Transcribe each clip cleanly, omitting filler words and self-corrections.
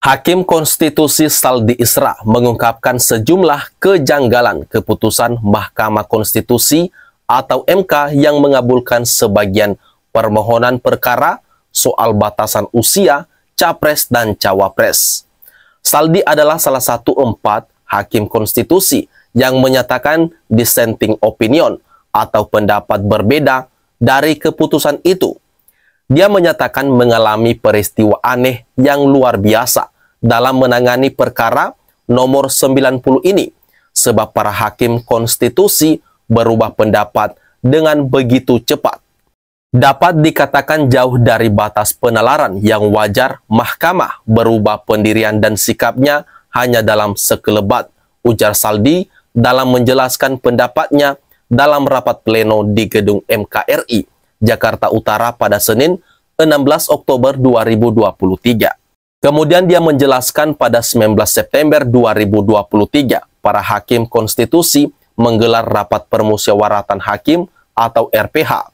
Hakim Konstitusi Saldi Isra mengungkapkan sejumlah kejanggalan keputusan Mahkamah Konstitusi atau MK yang mengabulkan sebagian permohonan perkara soal batasan usia Capres dan Cawapres. Saldi adalah salah satu 4 hakim konstitusi yang menyatakan dissenting opinion atau pendapat berbeda dari keputusan itu. Dia menyatakan mengalami peristiwa aneh yang luar biasa dalam menangani perkara nomor 90 ini, sebab para hakim konstitusi berubah pendapat dengan begitu cepat. Dapat dikatakan jauh dari batas penalaran yang wajar mahkamah berubah pendirian dan sikapnya hanya dalam sekelebat, ujar Saldi dalam menjelaskan pendapatnya dalam rapat pleno di gedung MKRI, Jakarta Utara pada Senin 16 Oktober 2023. Kemudian dia menjelaskan pada 19 September 2023, para hakim konstitusi menggelar rapat permusyawaratan hakim atau RPH.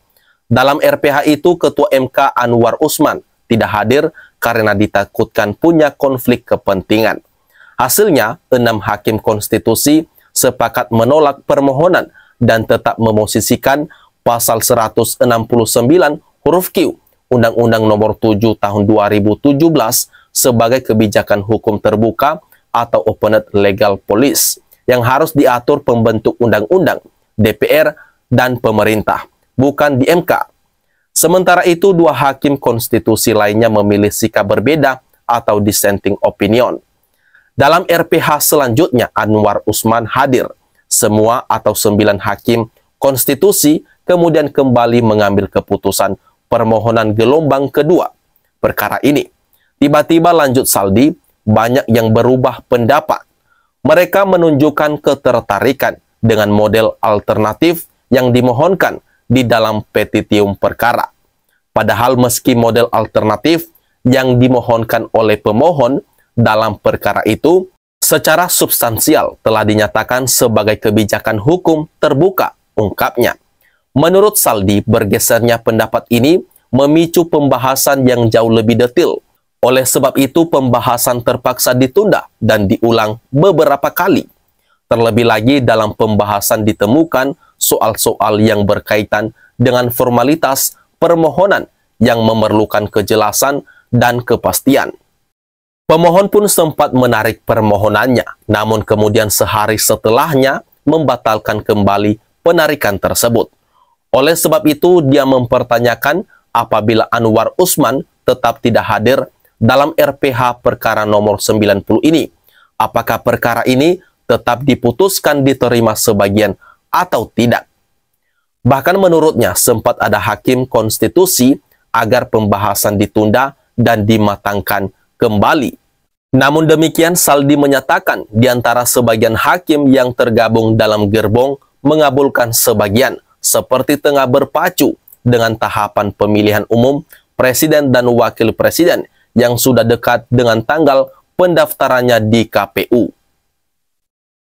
Dalam RPH itu, Ketua MK Anwar Usman tidak hadir karena ditakutkan punya konflik kepentingan. Hasilnya, 6 hakim konstitusi sepakat menolak permohonan dan tetap memosisikan pasal 169 huruf Q Undang-Undang Nomor 7 Tahun 2017 sebagai kebijakan hukum terbuka atau open legal policy yang harus diatur pembentuk undang-undang, DPR, dan pemerintah, bukan di MK. Sementara itu, 2 hakim konstitusi lainnya memilih sikap berbeda atau dissenting opinion. Dalam RPH selanjutnya, Anwar Usman hadir. Semua atau 9 hakim konstitusi kemudian kembali mengambil keputusan permohonan gelombang kedua perkara ini. Tiba-tiba, lanjut Saldi, banyak yang berubah pendapat. Mereka menunjukkan ketertarikan dengan model alternatif yang dimohonkan di dalam petitium perkara. Padahal meski model alternatif yang dimohonkan oleh pemohon dalam perkara itu secara substansial telah dinyatakan sebagai kebijakan hukum terbuka, ungkapnya. Menurut Saldi, bergesernya pendapat ini memicu pembahasan yang jauh lebih detail. Oleh sebab itu, pembahasan terpaksa ditunda dan diulang beberapa kali. Terlebih lagi, dalam pembahasan ditemukan soal-soal yang berkaitan dengan formalitas permohonan yang memerlukan kejelasan dan kepastian. Pemohon pun sempat menarik permohonannya, namun kemudian sehari setelahnya membatalkan kembali penarikan tersebut. Oleh sebab itu, dia mempertanyakan apabila Anwar Usman tetap tidak hadir dalam RPH perkara nomor 90 ini, apakah perkara ini tetap diputuskan diterima sebagian atau tidak. Bahkan menurutnya sempat ada hakim konstitusi agar pembahasan ditunda dan dimatangkan kembali. Namun demikian, Saldi menyatakan di antara sebagian hakim yang tergabung dalam gerbong mengabulkan sebagian, seperti tengah berpacu dengan tahapan pemilihan umum presiden dan wakil presiden yang sudah dekat dengan tanggal pendaftarannya di KPU.